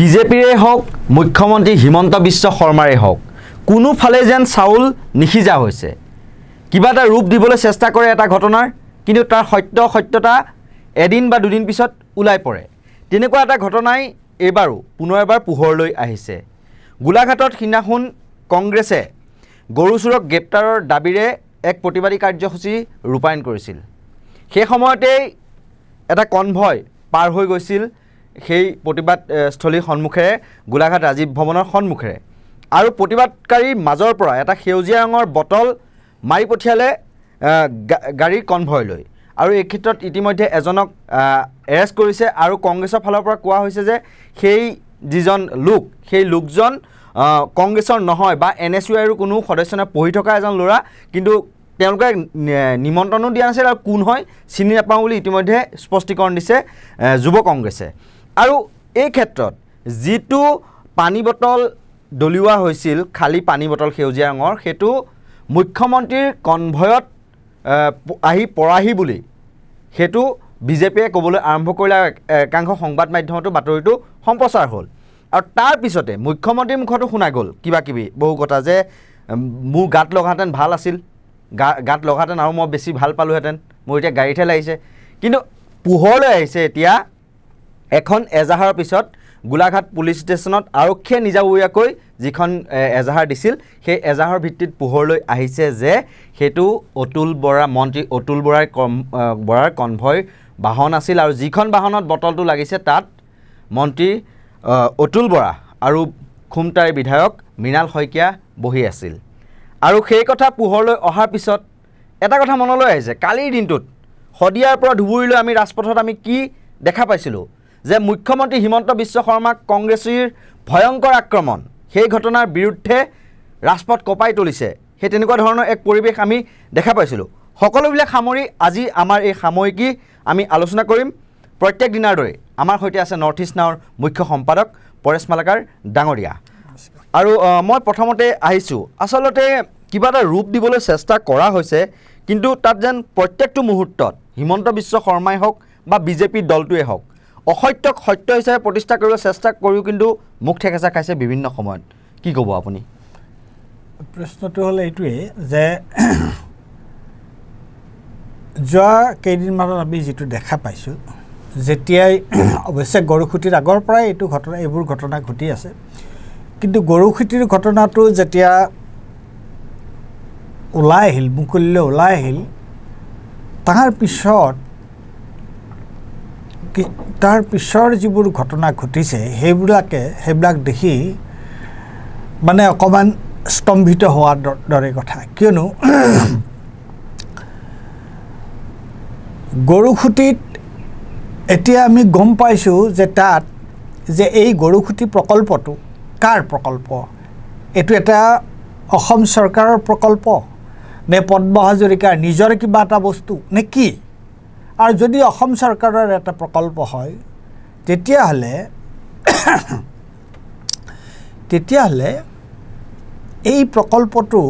বিজেপিৰে হওক মুখ্যমন্ত্ৰী হিমন্ত বিশ্ব শৰ্মাৰে হওক কোনোফালে যেন চাউল নিখিজা হৈছে কিবা এটা ৰূপ দিবলৈ চেষ্টা কৰে এটা ঘটনাৰ কিন্তু তাৰ সত্যতা এদিন বা দুদিন পিছত ওলাই পৰে তেনেকুৱা এটা ঘটনাই এবাৰো পুনৰবাৰ পোহৰলৈ আহিছে গোলাঘাটত সিনাহুন কংগ্ৰেছে গৰুচুৰক গ্ৰেপ্তাৰৰ দাবীৰে এক প্ৰতিবাদী কাৰ্যসূচী ৰূপায়ণ কৰিছিল সেই সময়তে এটা কনভয় পাৰ হৈ গৈছিল সেই প্ৰতিবাদস্থলীৰ সন্মুখেৰে গোলাঘাট ৰাজীৱ ভৱনৰ সন্মুখেৰে আৰু প্ৰতিবাদকাৰীৰ মাজৰ পৰা এটা সেউজীয়া ৰঙৰ বটল মাৰি পঠিয়ালে গাড়ীৰ কনভয়লৈ আৰু এই ক্ষেত্ৰত ইতিমধ্যে এজনক এৰেষ্ট কৰিছে আৰু কংগ্ৰেছৰ ফালৰ পৰা কোৱা হৈছে যে সেই যিজন লোক সেই লোকজন কংগ্ৰেছৰ নহয় বা NSUৰ কোনো সদস্য নহয় পঢ়ি থকা এজন ল'ৰা কিন্তু তেওঁলোকে নিমন্ত্ৰণো দিয়া নাছিল আৰু কোন হয় চিনি নাপাওঁ বুলি ইতিমধ্যে স্পষ্টীকৰণ দিছে যুৱ কংগ্ৰেছে আৰু এই ক্ষেত্ৰত যিটো পানী বটল দলিওৱা হৈছিল খালি পানী বটল সেউজীয়া ৰঙৰ সেইটো মুখ্যমন্ত্ৰীৰ কনভয়ত আহি পৰাহি বুলি সেইটো বিজেপিয়ে ক'বলৈ আৰম্ভ কৰিলে একাংশ সংবাদ মাধ্যমতো বাতৰিটো সম্প্ৰচাৰ হ'ল আৰু তাৰ পিছতে মুখ্যমন্ত্ৰীৰ মুখতো শুনা গ'ল কিবা কিবি বহু কথা যে মোৰ গাত লগাহেঁতেন ভাল আছিল গাত লগাহেঁতেন আৰু মই বেছি ভাল পালোহেঁতেন মোৰ এতিয়া গাড়ীতহে লাগিছে কিন্তু পোহৰলৈ আহিছে এতিয়া এখন এজাহাৰৰ পিছত গোলাঘাট পুলিচ ষ্টেচনত আৰক্ষীয়ে নিজাববীয়াকৈ যিখন এজাহাৰ দিছিল সেই এজাহাৰৰ ভিত্তিত পোহৰলৈ আহিছে যে সেইটো অতুল বৰা মন্ত্ৰী অতুল বৰাৰ কনভয় বাহন আছিল আৰু যিখন বাহনত বটলটো লাগিছে তাত মন্ত্ৰী অতুল বৰা আৰু খুমটাইৰ বিধায়ক মৃণাল শইকীয়া বহি আছিল আৰু সেই কথা পোহৰলৈ অহাৰ পিছত এটা কথা মনলৈ আহিছে কালিৰ দিনটোত শদিয়াৰ পৰা ধুবুৰীলৈ আমি ৰাজপথত আমি কি দেখা পাইছিলোঁ যে মুখ্যমন্ত্ৰী হিমন্ত বিশ্ব শৰ্মাক কংগ্ৰেছীৰ ভয়ংকৰ আক্ৰমণ সেই ঘটনাৰ বিৰুদ্ধে ৰাজপথ কঁপাই তুলিছে সেই তেনেকুৱা ধৰণৰ এক পৰিৱেশ আমি দেখা পাইছিলোঁ সকলোবিলাক সামৰি আজি আমাৰ এই সাময়িকী আমি আলোচনা কৰিম প্ৰত্যেক দিনাৰ দৰে আমাৰ সৈতে আছে নৰ্থ ইষ্ট নাওৰ মুখ্য সম্পাদক পৰেশ মালাকাৰ ডাঙৰীয়া আৰু মই প্ৰথমতে আহিছোঁ আচলতে কিবা এটা ৰূপ দিবলৈ চেষ্টা কৰা হৈছে কিন্তু তাত যেন প্ৰত্যেকটো মুহূৰ্তত হিমন্ত বিশ্ব শৰ্মাই হওক বা বিজেপি দলটোৱে হওক অসত্যক সত্য হিচাপে প্ৰতিষ্ঠা কৰিব চেষ্টা কৰিও কিন্তু মুখ ঠেকেচা খাইছে বিভিন্ন সময়ত কি ক'ব আপুনি প্ৰশ্নটো হ'ল এইটোৱে যে যোৱা কেইদিনমানত আমি যিটো দেখা পাইছোঁ যেতিয়াই অৱশ্যে গৰুখুটিৰ আগৰ পৰাই এইবোৰ ঘটনা ঘটি আছে কিন্তু গৰুখুটিৰ ঘটনাটো যেতিয়া ওলাই আহিল মুকলিলৈ ওলাই আহিল তাৰ পিছৰ যিবোৰ ঘটনা ঘটিছে সেইবিলাক দেখি মানে অকণমান স্তম্ভিত হোৱাৰ দৰে কথা কিয়নো গৰুখুটিত এতিয়া আমি গম পাইছোঁ যে তাত যে এই গৰুখুটি প্ৰকল্পটো কাৰ প্ৰকল্প এইটো এটা অসম চৰকাৰৰ প্ৰকল্প নে পদ্ম হাজৰিকাৰ নিজৰ কিবা এটা বস্তু নে কি আৰু যদি অসম চৰকাৰৰ এটা প্ৰকল্প হয় তেতিয়াহ'লে এই প্ৰকল্পটো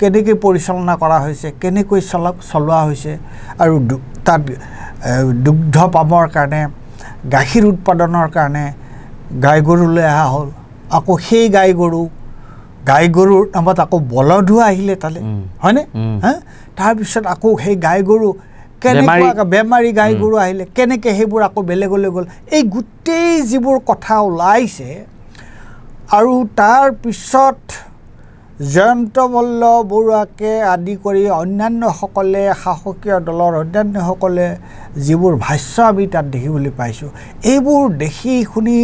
কেনেকৈ পৰিচালনা কৰা হৈছে কেনেকৈ চলোৱা হৈছে আৰু তাত দুগ্ধ পামৰ কাৰণে গাখীৰ উৎপাদনৰ কাৰণে গাই গৰু লৈ অহা হ'ল আকৌ সেই গাই গৰুৰ নামত আকৌ বলধো আহিলে তালে হয়নে তাৰপিছত আকৌ সেই গাই গৰু কেনেকুৱা বেমাৰী গাই গৰু আহিলে কেনেকৈ সেইবোৰ আকৌ বেলেগলৈ গ'ল এই গোটেই যিবোৰ কথা ওলাইছে আৰু তাৰ পিছত জয়ন্ত মল্ল বৰুৱাকে আদি কৰি অন্যান্যসকলে শাসকীয় দলৰ অন্যান্যসকলে যিবোৰ ভাষ্য আমি তাত দেখিবলৈ পাইছোঁ এইবোৰ দেখি শুনি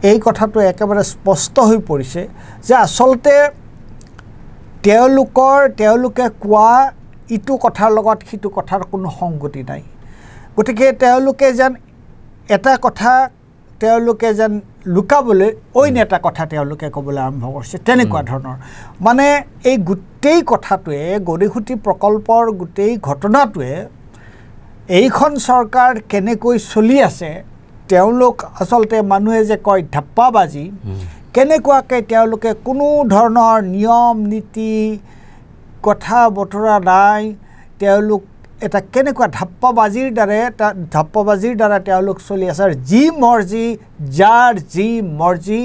এই কথাটো একেবাৰে স্পষ্ট হৈ পৰিছে যে আচলতে তেওঁলোকে কোৱা ইটো কথাৰ লগত সিটো কথাৰ কোনো সংগতি নাই গতিকে তেওঁলোকে যেন এটা কথা লুকাবলৈ অইন এটা কথা তেওঁলোকে ক'বলৈ আৰম্ভ কৰিছে তেনেকুৱা ধৰণৰ মানে এই গোটেই কথাটোৱে গৰুখুটি প্ৰকল্পৰ গোটেই ঘটনাটোৱে এইখন চৰকাৰ কেনেকৈ চলি আছে তেওঁলোক আচলতে মানুহে যে কয় ধাপ্পাবাজি কেনেকুৱাকৈ তেওঁলোকে কোনো ধৰণৰ নিয়ম নীতি কথা বতৰা নাই তেওঁলোক এটা কেনেকুৱা ধাপ্পাবাজিৰ দ্বাৰা তেওঁলোক চলি আছে আৰু যি মৰ্জি যাৰ যি মৰ্জি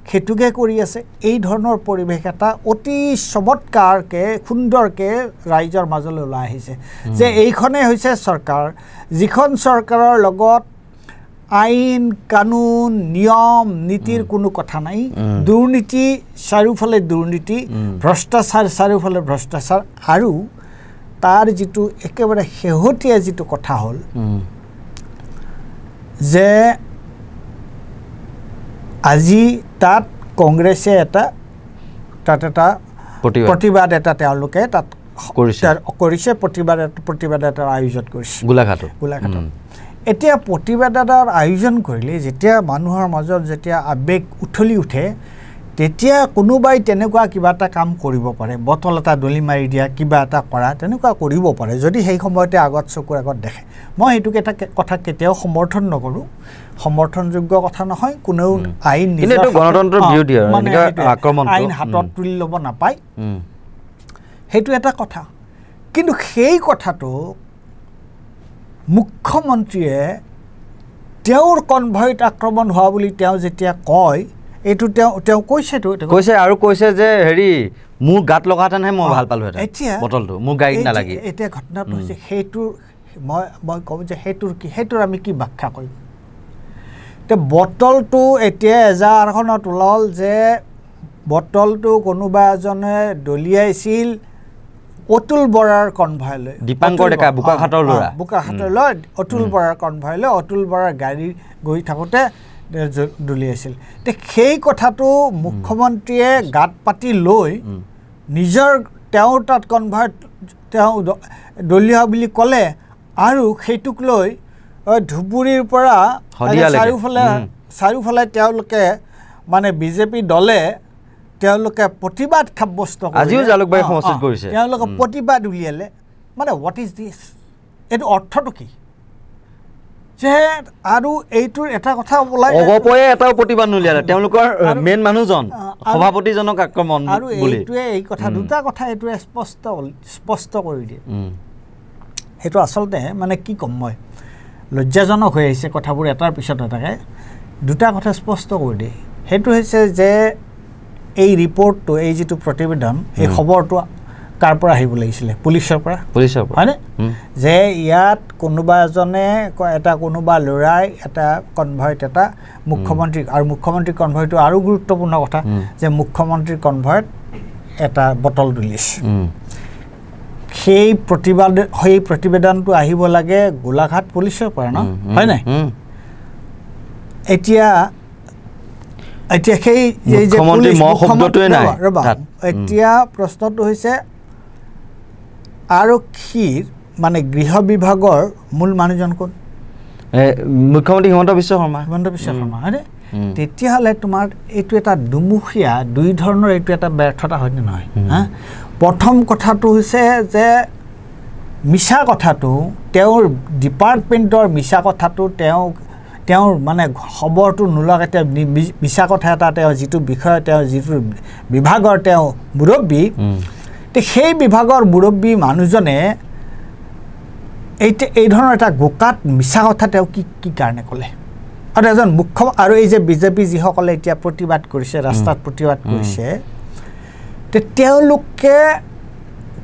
সেইটোকে কৰি আছে এই ধৰণৰ পৰিৱেশ এটা অতি চমৎকাৰকৈ সুন্দৰকৈ ৰাইজৰ মাজলৈ ওলাই আহিছে যে এইখনেই হৈছে চৰকাৰ যিখন চৰকাৰৰ লগত আইন কানুন নিয়ম নীতিৰ কোনো কথা নাই দুৰ্নীতি চাৰিওফালে দুৰ্নীতি ভ্ৰষ্টাচাৰ চাৰিওফালে ভ্ৰষ্টাচাৰ আৰু তাৰ যিটো একেবাৰে শেহতীয়া যিটো কথা হ'ল যে আজি তাত কংগ্ৰেছে এটা প্ৰতিবাদ এটা তেওঁলোকে তাত কৰিছে প্ৰতিবাদ এটাৰ আয়োজন কৰিছে গোলাঘাটত এতিয়া প্ৰতিবাদ এটাৰ আয়োজন কৰিলে যেতিয়া মানুহৰ মাজত যেতিয়া আৱেগ উঠলি উঠে তেতিয়া কোনোবাই তেনেকুৱা কিবা এটা কাম কৰিব পাৰে বটল এটা দলি মাৰি দিয়া কিবা এটা কৰা তেনেকুৱা কৰিব পাৰে যদি সেই সময়তে আগত চকুৰ আগত দেখে মই এইটোক এটা কথা কেতিয়াও সমৰ্থন নকৰোঁ সমৰ্থনযোগ্য কথা নহয় কোনেও আইন গণতন্ত্ৰৰ বিৰোধী আক্ৰমণ আইন হাতত তুলি ল'ব নাপায় সেইটো এটা কথা কিন্তু সেই কথাটো মুখ্যমন্ত্ৰীয়ে তেওঁৰ কনভয়ত আক্ৰমণ হোৱা বুলি তেওঁ যেতিয়া কয় এইটো তেওঁ কৈছে আৰু কৈছে যে হেৰি মোৰ গাত লগাহেঁতেনহে মই ভাল পালোঁহেঁতেন এতিয়া বটলটো মোৰ গাড়ীত নালাগি এতিয়া ঘটনাটো হৈছে সেইটোৰ মই কওঁ যে সেইটোৰ আমি কি ব্যাখ্যা কৰিম এতিয়া বটলটো এতিয়া এজাহাৰখনত ওলাল যে বটলটো কোনোবা এজনে দলিয়াইছিল অতুল বৰাৰ কনভয়লৈ দীপাংকৰ ডেকা বোকাখাটৰ ল'ৰা অতুল বৰাৰ কনভয়লৈ অতুল বৰাৰ গাড়ী গৈ থাকোঁতে দলিয়াইছিল তে সেই কথাটো মুখ্যমন্ত্ৰীয়ে গাত পাতি লৈ নিজৰ তেওঁৰ তাত কনভয়ত তেওঁ দলিওৱা বুলি ক'লে আৰু সেইটোক লৈ ধুবুৰীৰ পৰা চাৰিওফালে তেওঁলোকে মানে বিজেপি দলে তেওঁলোকে প্ৰতিবাদ সাব্যস্ত আজিও জালুকবাৰী সমষ্টিত কৰিছে তেওঁলোকে প্ৰতিবাদ উলিয়ালে মানে হোৱাট ইজ দিছ এইটো অৰ্থটো কি যে আৰু এইটোৰ এটা কথা ওলাই অগপয়ে এটাও প্ৰতিবাদ নুলিয়ালে তেওঁলোকৰ মেইন মানুহজন সভাপতিজনক আক্ৰমণ আৰু এইটোৱে এই কথা দুটা কথা এইটোৱে স্পষ্ট কৰি দিয়ে সেইটো আচলতে মানে কি ক'ম মই লজ্জাজনক হৈ আহিছে কথাবোৰ এটাৰ পিছত এটাকে দুটা কথা স্পষ্ট কৰি দিয়ে সেইটো হৈছে যে এই ৰিপৰ্টটো এই যিটো প্ৰতিবেদন এই খবৰটো কাৰ পৰা আহিব লাগিছিলে পুলিচৰ পৰা হয়নে যে ইয়াত কোনোবা এজনে এটা কোনোবা ল'ৰাই এটা কনভয়ত এটা মুখ্যমন্ত্ৰী আৰু মুখ্যমন্ত্ৰীৰ কনভয়টো আৰু গুৰুত্বপূৰ্ণ কথা যে মুখ্যমন্ত্ৰীৰ কনভয়ত এটা বটল দলিয়াইছে সেই প্ৰতিবেদনটো আহিব লাগে গোলাঘাট পুলিচৰ পৰা ন হয় নাই এতিয়া সেই এই যে এতিয়া প্ৰশ্নটো হৈছে আৰক্ষীৰ মানে গৃহ বিভাগৰ মূল মানুহজন কোন মুখ্যমন্ত্ৰী হিমন্ত বিশ্ব শৰ্মা হয়নে তেতিয়াহ'লে তোমাৰ এইটো এটা দুমুখীয়া দুই ধৰণৰ এইটো এটা ব্যৰ্থতা হয়নে নহয় হা প্ৰথম কথাটো হৈছে যে মিছা কথাটো তেওঁৰ ডিপাৰ্টমেণ্টৰ মিছা কথাটো তেওঁৰ মানে খবৰটো নোলোৱাকৈ তেওঁ মিছা কথা এটা তেওঁ যিটো বিষয় তেওঁ যিটো বিভাগৰ তেওঁ মুৰব্বী সেই বিভাগৰ মুৰব্বী মানুহজনে এই ধৰণৰ এটা গোকাত মিছা কথা তেওঁ কি কাৰণে ক'লে আৰু এজন আৰু এই যে বিজেপি যিসকলে এতিয়া প্ৰতিবাদ কৰিছে ৰাস্তাত প্ৰতিবাদ কৰিছে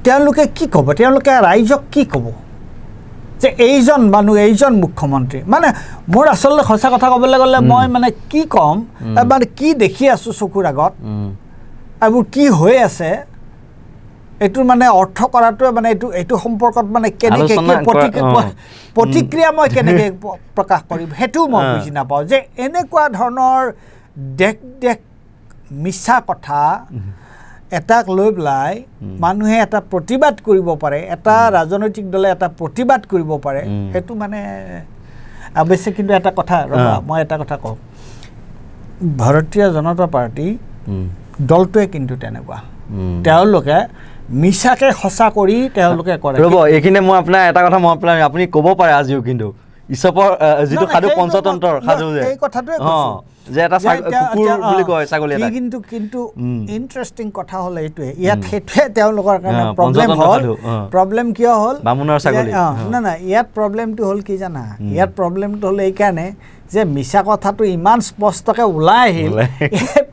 তেওঁলোকে কি ক'ব তেওঁলোকে ৰাইজক কি ক'ব যে এইজন মানুহ এইজন মুখ্যমন্ত্ৰী মানে মোৰ আচলতে সঁচা কথা ক'বলৈ গ'লে মই মানে কি ক'ম মানে কি দেখি আছোঁ চকুৰ আগত এইবোৰ কি হৈ আছে এইটোৰ মানে অৰ্থ কৰাটোৱে মানে এইটো সম্পৰ্কত মানে কেনেকৈ প্ৰতিক্ৰিয়া মই কেনেকৈ প্ৰকাশ কৰিম সেইটোও মই বুজি নাপাওঁ যে এনেকুৱা ধৰণৰ দেশ মিছা কথা এটাক লৈ পেলাই মানুহে এটা প্ৰতিবাদ কৰিব পাৰে এটা ৰাজনৈতিক দলে এটা প্ৰতিবাদ কৰিব পাৰে সেইটো মানে অৱশ্যে কিন্তু এটা কথা ৰ'বা মই এটা কথা কওঁ ভাৰতীয় জনতা পাৰ্টি দলটোৱে কিন্তু তেনেকুৱা তেওঁলোকে মিছাকে সঁচা কৰি তেওঁলোকে কৰে ৰ'ব এইখিনি মই আপোনাৰ এটা কথা আপুনি ক'ব পাৰে আজিও কিন্তু ইছপৰ যিটো সাধু পঞ্চতন্ত্ৰৰ সাধু যে এই কথাটোৱে কৈছোঁ যে এটা কুকুৰ বুলি কয় ছাগলী এটা কিন্তু ইণ্টাৰেষ্টিং কথা হ'ল এইটোৱে ইয়াত সেইটোৱে তেওঁলোকৰ কাৰণে প্ৰব্লেম হ'ল প্ৰব্লেম কিয় হ'ল বামুণৰ ছাগলী না ইয়াত প্ৰব্লেমটো হ'ল কি জানা ইয়াত প্ৰব্লেমটো হ'ল এইকাৰণে যে মিছা কথাটো ইমান স্পষ্টকৈ ওলাই আহিল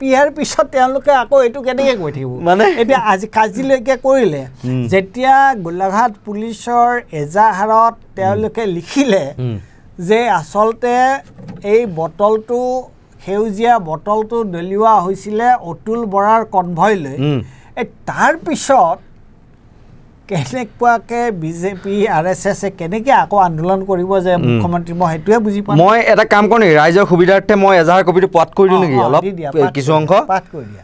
ইয়াৰ পিছত তেওঁলোকে আকৌ এইটো কেনেকৈ কৈ থাকিব মানে এতিয়া আজি কাজিলৈকে কৰিলে যেতিয়া গোলাঘাট পুলিচৰ এজাহাৰত তেওঁলোকে লিখিলে যে আচলতে এই বটলটো সেউজীয়া বটলটো দলিওৱা হৈছিলে অতুল বৰাৰ কনভয়লৈ তাৰ পিছত কেনেকুৱাকে বিজেপি RSS কেনেকৈ আকৌ আন্দোলন কৰিব যে মুখ্যমন্ত্ৰী মই সেইটোৱে বুজি পাওঁ মই এটা কাম কৰোঁ নেকি ৰাইজৰ সুবিধাৰ্থে মই এজাহাৰ কপিটো পাঠ কৰি দিওঁ নেকি অলপ কিছু অংশ পাঠ কৰি দিয়া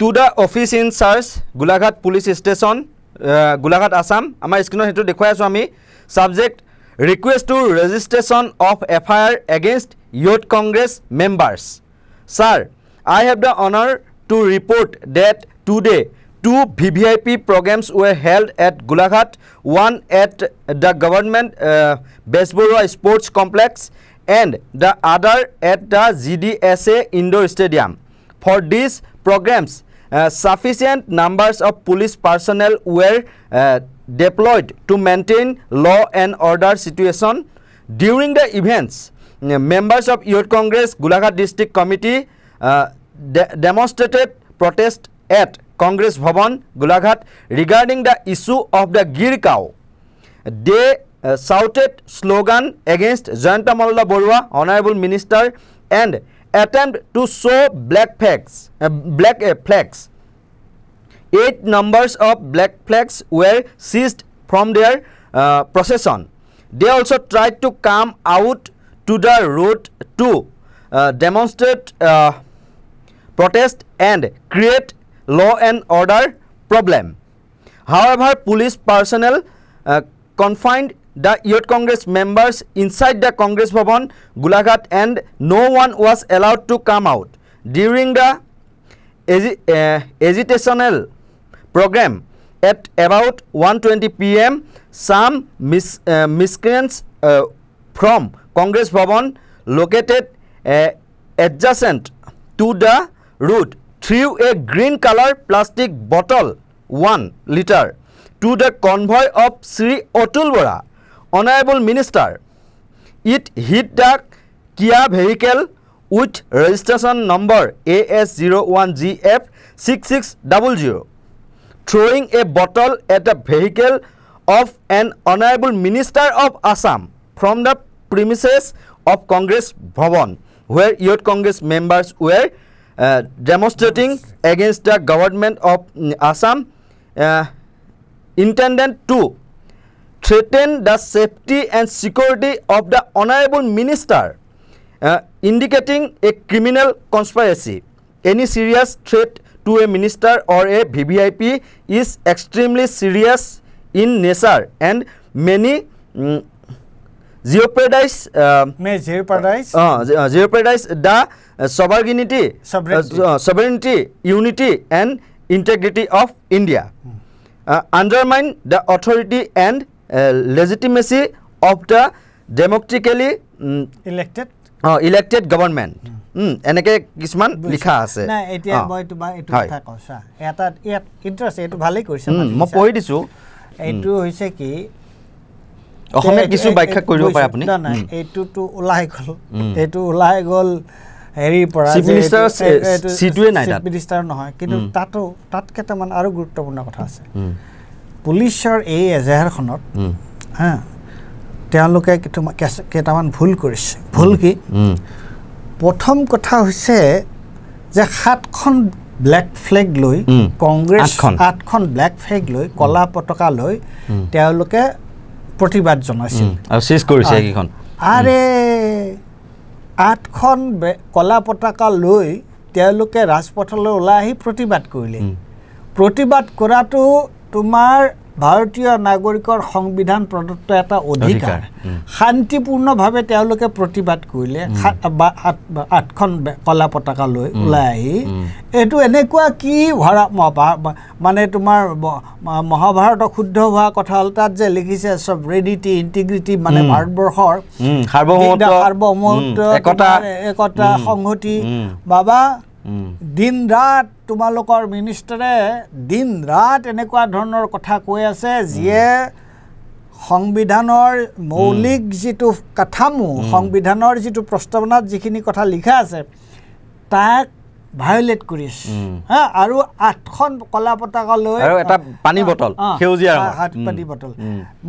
to the office in charge Golaghat police station Golaghat Assam আমাৰ স্ক্ৰীণত সেইটো দেখুৱাই আছোঁ আমি subject request to registration of FIR against Youth Congress members. Sir, I have the honor to report that today 2 VVIP programs were held at Golaghat, one at the government Besborua Sports Complex and the other at the GDSA Indoor Stadium. For these programs, sufficient numbers of police personnel were deployed to maintain law and order situation. During the events, members of Youth Congress Golaghat District Committee demonstrated protest at Congress Bhavan Golaghat regarding the issue of the Gir cow. They shouted slogan against Jayanta Malla Borua, Honorable Minister, and attempt to show black flags. 8 numbers of black flags were seized from their procession. They also tried to come out to the road to demonstrate protest and create law and order problem. However, police personnel confined the Youth Congress members inside the Congress Bhavan Golaghat and no one was allowed to come out. During the agitational program at about 1:20 p.m. some miscreants from Congress Bhavan located adjacent to the route threw a green color plastic bottle 1 liter to the convoy of Sri Atul Bora, Honorable Minister. It hit the Kia vehicle with registration number AS01GF6600. Throwing a bottle at the vehicle of an Honorable Minister of Assam from the premises of Congress Bhavan, where Youth Congress members were demonstrating against the government of Assam, intended to threaten the safety and security of the Honorable Minister, indicating a criminal conspiracy. Any serious threat to a minister or a VVIP is extremely serious in nature and many jeopardize the sovereignty, unity and integrity of India, undermine the authority and legitimacy of the democratically elected government. এনেকে কিছুমান লিখা আছে না এতিয়া মই তোমাৰ এটো কথা কৈছা এটা ইন্টাৰেস্ট এটো ভালেই কৰিছে মই পঢ়ি দিছো এটো হৈছে কি অসমে কিছু ব্যাখ্যা কৰিব পাৰে আপুনি না এটোটো ওলাই গল হেৰি পৰা চিফ মিনিষ্টাৰ সিটুৱে নাই তাত মিনিষ্টাৰ নহয় কিন্তু তাত কেটামান আৰু গুৰুত্বপূৰ্ণ কথা আছে পুলিচৰ এই এজাহাৰখনত হা তেওঁলোকে কেটামান ভুল কৰিছে ভুল কি প্ৰথম কথা হৈছে যে ৭খন ব্ল্যাক ফ্ল্যাগ লৈ কংগ্ৰেছ ৮খন ব্ল্যাক ফ্ল্যাগ লৈ কলা পতাকা লৈ তেওঁলোকে প্ৰতিবাদ জনাইছিল আৰু শেষ কৰিছে এইখন আৰে ৮খন কলা পতাকা লৈ তেওঁলোকে ৰাজপথলৈ ওলাই আহি প্ৰতিবাদ কৰিলে প্ৰতিবাদ কৰাটো তোমাৰ ভাৰতীয় নাগৰিকৰ সংবিধান প্ৰদত্ত এটা অধিকাৰ শান্তিপূৰ্ণভাৱে তেওঁলোকে প্ৰতিবাদ কৰিলে 8খন কলা পতাকা লৈ ওলাই আহি এইটো এনেকুৱা কি মানে তোমাৰ মহাভাৰতক শুদ্ধ হোৱা কথা হ'ল তাত যে লিখিছে সভৰেনিটি ইণ্টিগ্ৰিটি মানে ভাৰতবৰ্ষৰ সাৰ্বভৌমত্ব একতা সংহতি বাবা দিন ৰাত তোমালোকৰ মিনিষ্টাৰে দিন ৰাত এনেকুৱা ধৰণৰ কথা কৈ আছে যিয়ে সংবিধানৰ মৌলিক যিটো কাঠামো সংবিধানৰ যিটো প্ৰস্তাৱনাত যিখিনি কথা লিখা আছে তাক ভায়োলেট কৰিছে আৰু 8খন কলা পতাকা লৈ আৰু এটা পানী বটল সেউজীয়া পানী বটল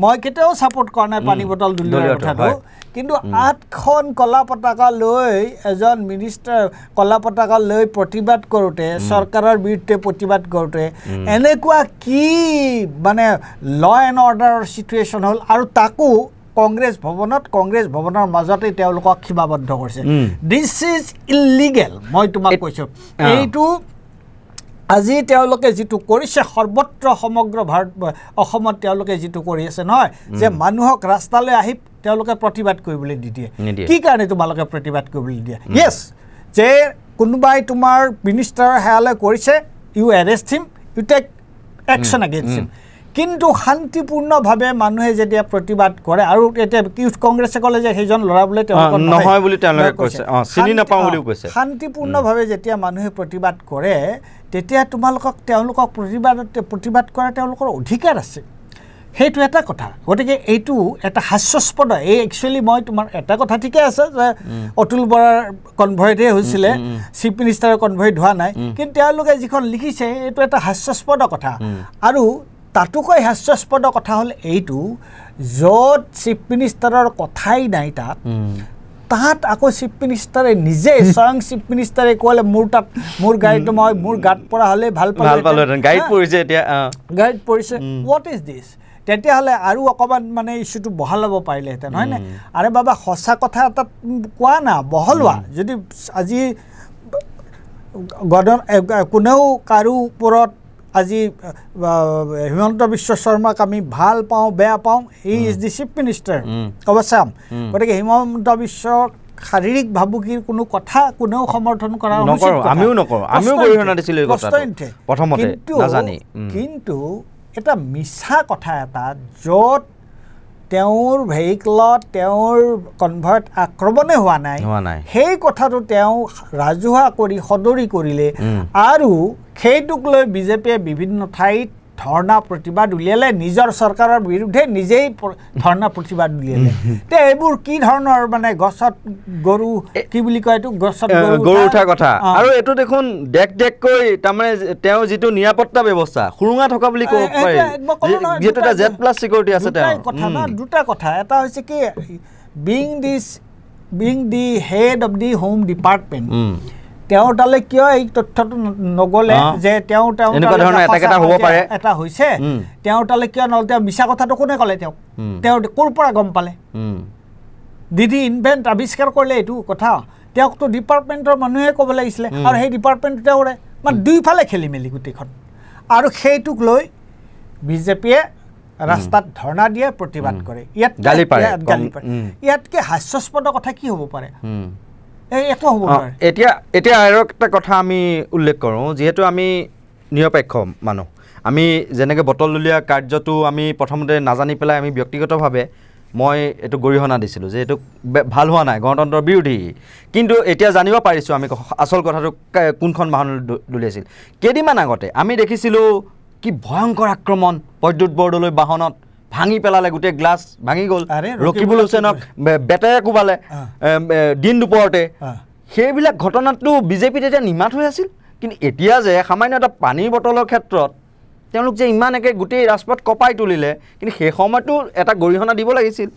মই কেতিয়াও ছাপোৰ্ট কৰা নাই পানী বটল দলিওৱাৰ কথাটো কিন্তু 8খন কলা পতাকা লৈ এজন মিনিষ্টাৰ কলা পতাকা লৈ প্ৰতিবাদ কৰোঁতে চৰকাৰৰ বিৰুদ্ধে প্ৰতিবাদ কৰোঁতে এনেকুৱা কি মানে ল এণ্ড অৰ্ডাৰৰ চিটুৱেশ্যন হ'ল আৰু তাকো কংগ্ৰেছ ভৱনৰ মাজতে তেওঁলোকক সীমাবদ্ধ কৰিছে দিছ ইজ ইলিগেল মই তোমাক কৈছোঁ এইটো আজি তেওঁলোকে যিটো কৰিছে সৰ্বত্ৰ সমগ্ৰ অসমত তেওঁলোকে যিটো কৰি আছে নহয় যে মানুহক ৰাস্তালৈ আহি তেওঁলোকে প্ৰতিবাদ কৰিবলৈ দি দিয়ে কি কাৰণে তোমালোকে প্ৰতিবাদ কৰিবলৈ দিয়া য়েছ যে কোনোবাই তোমাৰ মিনিষ্টাৰৰ হেয়ালৈ কৰিছে you arrest him you take action against him কিন্তু শান্তিপূৰ্ণভাৱে মানুহে যেতিয়া প্ৰতিবাদ কৰে আৰু এতিয়া ইউথ কংগ্ৰেছে ক'লে যে সেইজন ল'ৰা বোলে তেওঁলোকৰ নহয় বুলি তেওঁলোকে কৈছে চিনি নাপাওঁ বুলিও কৈছে শান্তিপূৰ্ণভাৱে যেতিয়া মানুহে প্ৰতিবাদ কৰে তেতিয়া তেওঁলোকক প্ৰতিবাদ কৰা তেওঁলোকৰ অধিকাৰ আছে সেইটো এটা কথা গতিকে এইটো এটা হাস্যাস্পদ এই একচুৱেলি মই তোমাৰ এটা কথা ঠিকে আছে যে অতুল বৰাৰ কনভয়তে হৈছিলে চিফ মিনিষ্টাৰৰ কনভয়ত হোৱা নাই কিন্তু তেওঁলোকে যিখন লিখিছে এইটো এটা হাস্যাস্পদ কথা আৰু তাতোকৈ হাস্যাস্পদ কথা হ'ল এইটো য'ত চিফ মিনিষ্টাৰৰ কথাই নাই তাত আকৌ চিফ মিনিষ্টাৰে নিজে স্বয়ং চিফ মিনিষ্টাৰে ক'লে মোৰ গাড়ীটো মই মোৰ গাত পৰা হ'লে ভাল পালোঁ গাড়ীত পৰিছে হোৱাট ইজ দিছ তেতিয়াহ'লে আৰু অকণমান মানে ইছ্যুটো বহাল ল'ব পাৰিলেহেঁতেন হয় নাই আৰে বাবা সঁচা কথা এটা কোৱা না বহলোৱা যদি আজি কোনেও কাৰো ওপৰত আজি হিমন্ত বিশ্ব শৰ্মাক আমি ভাল পাওঁ বেয়া পাওঁ he is the chief minister অৱশ্যে গতিকে হিমন্ত বিশ্ব শাৰীৰিক ভাবুকিৰ কোনো কথা কোনেও সমৰ্থন কৰা কিন্তু এটা মিছা কথা এটা য'ত তেওঁৰ ভেহিকলত তেওঁৰ কনভয়ত আক্ৰমণে হোৱা নাই সেই কথাটো তেওঁ ৰাজহুৱা কৰি সদৰি কৰিলে আৰু সেইটোক লৈ বিজেপিয়ে বিভিন্ন ঠাইত ধৰ্ণা প্ৰতিবাদ উলিয়ালে নিজৰ চৰকাৰৰ বিৰুদ্ধে নিজেই ধৰ্ণা প্ৰতিবাদ উলিয়ালে তে এইবোৰ কি ধৰণৰ মানে গছত গৰু কি বুলি কয় এইটো গছত গৰু উঠা কথা আৰু এইটো দেখোন ডেককৈ তাৰমানে তেওঁ যিটো নিৰাপত্তা ব্যৱস্থা সুৰুঙা থকা বুলি ক'ব পাৰি যিহেতু এটা Z+ চিকিউৰিটি আছে দুটা কথা এটা হৈছে কি being the head of the home department তেওঁৰ তালৈ কিয় এই তথ্যটো নগ'লে যে তেওঁ এটা হৈছে তেওঁৰ তালৈ কিয় নগ'ল তেওঁ মিছা কথাটো কোনে ক'লে তেওঁ ক'ৰ পৰা গম পালে দিদি ইনভেণ্ট আৱিষ্কাৰ কৰিলে এইটো কথা তেওঁকতো ডিপাৰ্টমেণ্টৰ মানুহে ক'ব লাগিছিলে আৰু সেই ডিপাৰ্টমেণ্টটো তেওঁৰে মানে দুইফালে খেলি মেলি গোটেইখন আৰু সেইটোক লৈ বিজেপিয়ে ৰাস্তাত ধৰ্ণা দিয়ে প্ৰতিবাদ কৰে ইয়াতকৈ হাস্যাস্পদ কথা কি হ'ব পাৰে এতিয়া আৰু একটা কথা আমি উল্লেখ কৰোঁ যিহেতু আমি নিৰপেক্ষ মানুহ আমি যেনেকৈ বটল দলিওৱা কাৰ্যটো আমি প্ৰথমতে নাজানি পেলাই আমি ব্যক্তিগতভাৱে মই এইটো গৰিহণা দিছিলোঁ যে এইটো ভাল হোৱা নাই গণতন্ত্ৰৰ বিৰোধী কিন্তু এতিয়া জানিব পাৰিছোঁ আমি আচল কথাটো কোনখন বাহনত দলিয়াইছিল কেইদিনমান আগতে আমি দেখিছিলোঁ কি ভয়ংকৰ আক্ৰমণ প্ৰদ্যুৎ বৰদলৈ বাহনত ভাঙি পেলালে গোটেই গ্লাছ ভাঙি গ'ল ৰকিবুল হুছেইনক বেটেৰে কোবালে দিন দুপৰতে সেইবিলাক ঘটনাটো বিজেপি তেতিয়া নিমাত হৈ আছিল কিন্তু এতিয়া যে সামান্য এটা পানীৰ বটলৰ ক্ষেত্ৰত তেওঁলোক যে ইমান একে গোটেই ৰাজপথ কঁপাই তুলিলে কিন্তু সেই সময়তো এটা গৰিহণা দিব লাগিছিল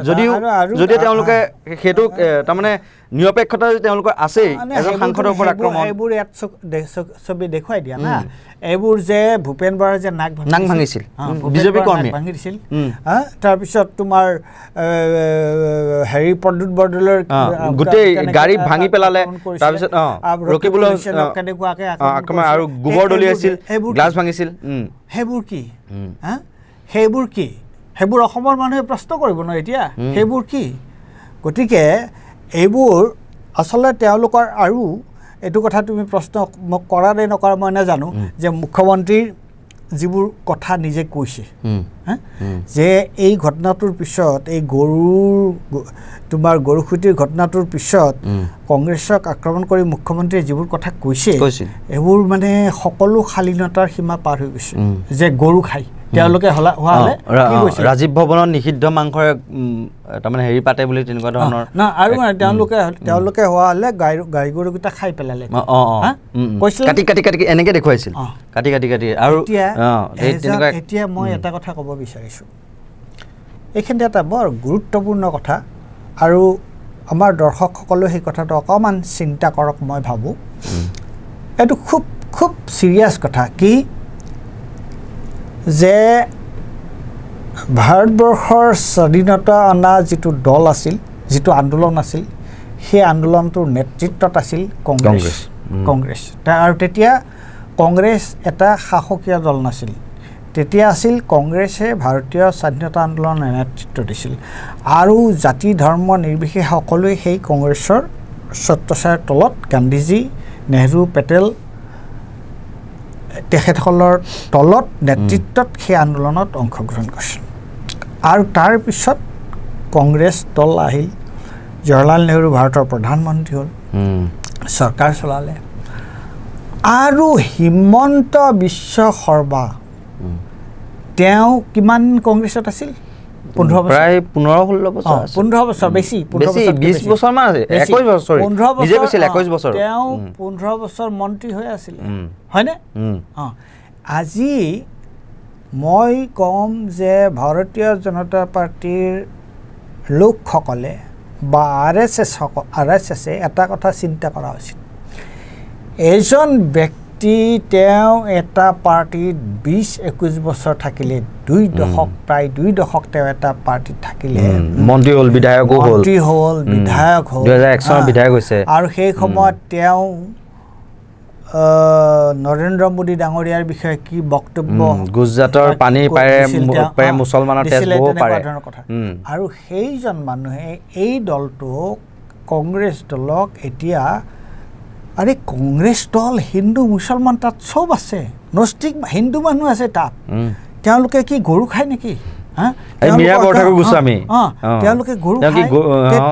যদিও তেওঁলোকে সেইটো তাৰমানে নিৰপেক্ষতা তেওঁলোকৰ আছেই এজন সাংসদৰ ওপৰত আক্ৰমণ এইবোৰ ইয়াত ছবি দেখুৱাই দিয়া না এইবোৰ যে ভূপেন বৰাই যে নাক ভাঙিছিল বিজেপি কৰ্মী ভাঙিছিল তাৰপিছত তোমাৰ হেৰি প্ৰদ্যুৎ বৰদলৈৰ গোটেই গাড়ী ভাঙি পেলালে তাৰপিছত ৰকিবুল কেনেকুৱাকৈ আক্ৰমণ আৰু গোবৰ দলিয়াইছিল গ্লাছ ভাঙিছিল সেইবোৰ কি সেইবোৰ কি সেইবোৰ অসমৰ মানুহে প্ৰশ্ন কৰিব ন এতিয়া সেইবোৰ কি গতিকে এইবোৰ আচলতে তেওঁলোকৰ আৰু এইটো কথা তুমি প্ৰশ্ন মোক কৰা নে নকৰা মই নাজানো যে মুখ্যমন্ত্ৰীৰ যিবোৰ কথা নিজে কৈছে যে এই ঘটনাটোৰ পিছত এই তোমাৰ গৰুসুটিৰ ঘটনাটোৰ পিছত কংগ্ৰেছক আক্ৰমণ কৰি মুখ্যমন্ত্ৰীয়ে যিবোৰ কথা কৈছে এইবোৰ মানে সকলো শালীনতাৰ সীমা পাৰ হৈ গৈছে যে গৰু খাই তেওঁলোকে হোৱালে ৰাজীৱ ভৱনত নিষিদ্ধ মাংসৰে তাৰমানে হেৰি পাতে বুলি তেনেকুৱা ধৰণৰ না আৰু তেওঁলোকে হোৱা হ'লে গাই গৰুকেইটা খাই পেলালে কৈছিল কাটি কাটি কাটি এনেকে দেখুৱাইছিল কাটি কাটি কাটি আৰু এতিয়া মই এটা কথা ক'ব বিচাৰিছোঁ এইখিনিতে এটা বৰ গুৰুত্বপূৰ্ণ কথা আৰু আমাৰ দৰ্শকসকলেও সেই কথাটো অকণমান চিন্তা কৰক মই ভাবোঁ এইটো খুব খুব চিৰিয়াছ কথা কি যে ভাৰতবৰ্ষৰ স্বাধীনতা অনা যিটো দল আছিল যিটো আন্দোলন আছিল সেই আন্দোলনটোৰ নেতৃত্বত আছিল কংগ্ৰেছ আৰু তেতিয়া কংগ্ৰেছ এটা শাসকীয় দল নাছিল তেতিয়া আছিল কংগ্ৰেছে ভাৰতীয় স্বাধীনতা আন্দোলনৰ নেতৃত্ব দিছিল আৰু জাতি ধৰ্ম নিৰ্বিশেষে সকলোৱে সেই কংগ্ৰেছৰ ছত্ৰছায়াৰ তলত গান্ধীজী নেহৰু পেটেল তেখেতসকলৰ তলত নেতৃত্বত সেই আন্দোলনত অংশগ্ৰহণ কৰিছিল আৰু তাৰ পিছত কংগ্ৰেছ দল আহিল জৱাহৰলাল নেহৰু ভাৰতৰ প্ৰধানমন্ত্ৰী হ'ল চৰকাৰ চলালে আৰু হিমন্ত বিশ্ব শৰ্মা তেওঁ কিমান কংগ্ৰেছত আছিল 15 বছৰ প্ৰায় 15-16 বছৰ 15 বছৰ বেছি 20 বছৰ মান আছে 21 বছৰ 15 নিজে কৈছিল 21 বছৰ তেওঁ 15 বছৰ মন্ত্ৰী হৈ আছিল হয়নে আজি মই কম যে ভাৰতীয় জনতা পাৰ্টিৰ লোকসকলে বা RSSে এটা কথা চিন্তা কৰা উচিত এজন ব্যক্তি তেওঁ এটা পাৰ্টিত 20-21 বছৰ থাকিলে প্ৰায় 2 দশক তেওঁ এটা পাৰ্টিত থাকিলে মন্ত্ৰী হ'ল বিধায়ক হ'ল 2001 চনত বিধায়ক হৈছে আৰু সেই সময়ত তেওঁ নৰেন্দ্ৰ মোদী ডাঙৰীয়াৰ বিষয়ে কি বক্তব্য গুজৰাটৰ পানী পাৰে মুছলমানৰ তেজ বব পাৰে আৰু সেইজন মানুহে এই দলটোক কংগ্ৰেছ দলক এতিয়া আরে কংগ্রেস দল হিন্দু মুসলমান তাত সব আছে নস্তিক হিন্দু মানুহ আছে তাত তেওঁলোকে কি গৰু খায় নেকি তেওঁলোকে গৰু খায়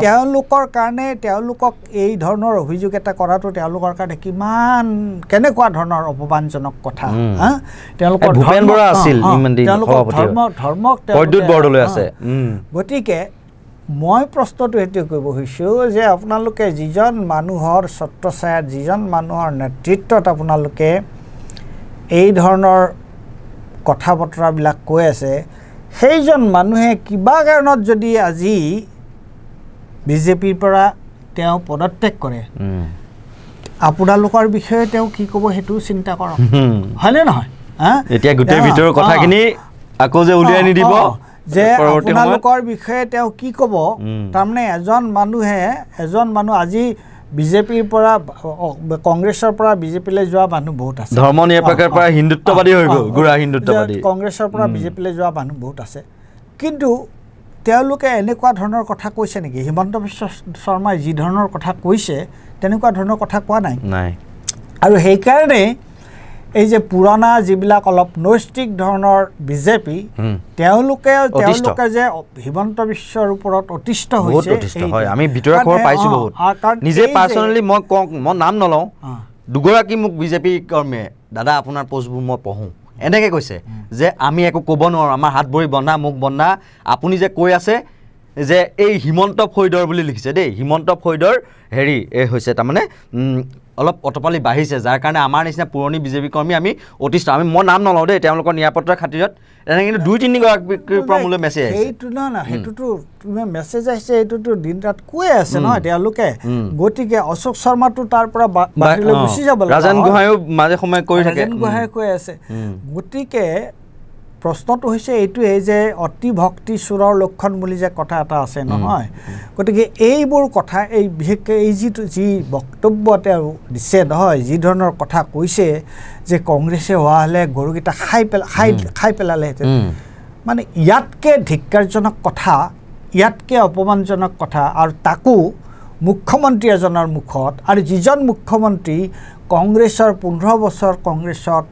তেওঁলোকৰ কাৰণে তেওঁলোকক এই ধৰণৰ অভিযোগ এটা কৰাটো তেওঁলোকৰ কাৰণে কিমান কেনেকুৱা ধৰণৰ অপমানজনক কথা তেওঁলোকৰ ভূপেন বৰা আছিল ধৰ্মক প্ৰদ্যুৎ বৰদলৈ আছে গতিকে মই প্ৰশ্নটো এইটো কৰিব খুজিছোঁ যে আপোনালোকে যিজন মানুহৰ ছত্ৰছায়াত যিজন মানুহৰ নেতৃত্বত আপোনালোকে এই ধৰণৰ কথা বতৰাবিলাক কৈ আছে সেইজন মানুহে কিবা কাৰণত যদি আজি বিজেপিৰ পৰা তেওঁ পদত্যাগ কৰে আপোনালোকৰ বিষয়ে তেওঁ কি ক'ব সেইটো চিন্তা কৰক হয়নে নহয় এতিয়া গোটেই ভিতৰৰ কথাখিনি আকৌ যে উলিয়াই নিদিব যে আপোনালোকৰ বিষয়ে তেওঁ কি ক'ব তাৰমানে এজন মানুহ আজি বিজেপিৰ পৰা কংগ্ৰেছৰ পৰা বিজেপিলৈ যোৱা মানুহ বহুত আছে ধৰ্ম নিৰপেক্ষৰ পৰা হিন্দুত্ববাদী হৈ গ'ল গুড়া হিন্দুত্ববাদী কংগ্ৰেছৰ পৰা বিজেপিলৈ যোৱা মানুহ বহুত আছে কিন্তু তেওঁলোকে এনেকুৱা ধৰণৰ কথা কৈছে নেকি হিমন্ত বিশ্ব শৰ্মাই যি ধৰণৰ কথা কৈছে তেনেকুৱা ধৰণৰ কথা কোৱা নাই আৰু সেইকাৰণে এই যে পুৰণা যিবিলাক অলপ নৈষ্টিক ধৰণৰ বিজেপি তেওঁলোকে যে হিমন্ত বিশ্বৰ ওপৰত অতিষ্ঠ হৈছে আমি ভিতৰৰ খবৰ পাইছোঁ বহুত নিজে পাৰ্চনেলি মই নাম নলওঁ দুগৰাকী মোক বিজেপি কৰ্মীয়ে দাদা আপোনাৰ পোষ্টবোৰ মই পঢ়োঁ এনেকৈ কৈছে যে আমি একো ক'ব নোৱাৰোঁ আমাৰ হাত ভৰি বন্ধা মুখ বন্ধা আপুনি যে কৈ আছে যে এই হিমন্ত ফৈদৰ বুলি লিখিছে দেই হিমন্ত ফৈদৰ হেৰি এই হৈছে তাৰমানে অলপ অটপালি বাঢ়িছে, যাৰ কাৰণে আমাৰ নিচিনা পুৰণি বিজেপি কৰ্মী আমি অতিষ্ঠ। মই নাম নলওঁ দেই, তেওঁলোকৰ নিৰাপত্তাৰ খাতিৰত এনে কিন্তু 2-3 গৰাকীৰ পৰা মোলৈ মেছেজ আহিছে। সেইটো নহয়, সেইটোতো তুমি মেছেজ আহিছে, এইটোতো দিন ৰাত কৈ আছে নহয় তেওঁলোকে। গতিকে অশোক শৰ্মাটো তাৰ পৰা বাহিৰলৈ গুচি যাব লাগে, ৰাজেন গোহাঁইও মাজে সময়ে কৈ থাকে, ৰাজেন গোহাঁই কৈ আছে। গতিকে প্ৰশ্নটো হৈছে এইটোৱেই যে অতি ভক্তি চোৰৰ লক্ষণ বুলি যে কথা এটা আছে নহয়। গতিকে এইবোৰ কথা, এই বিশেষকৈ এই যি বক্তব্য তেওঁ দিছে নহয়, যি ধৰণৰ কথা কৈছে যে কংগ্ৰেছে হোৱা হ'লে গৰুকেইটা খাই পেলালেহেঁতেন, মানে ইয়াতকৈ ধিক্কাৰজনক কথা, ইয়াতকৈ অপমানজনক কথা, আৰু তাকো মুখ্যমন্ত্ৰী এজনৰ মুখত, আৰু যিজন মুখ্যমন্ত্ৰী কংগ্ৰেছৰ 15 বছৰ কংগ্ৰেছত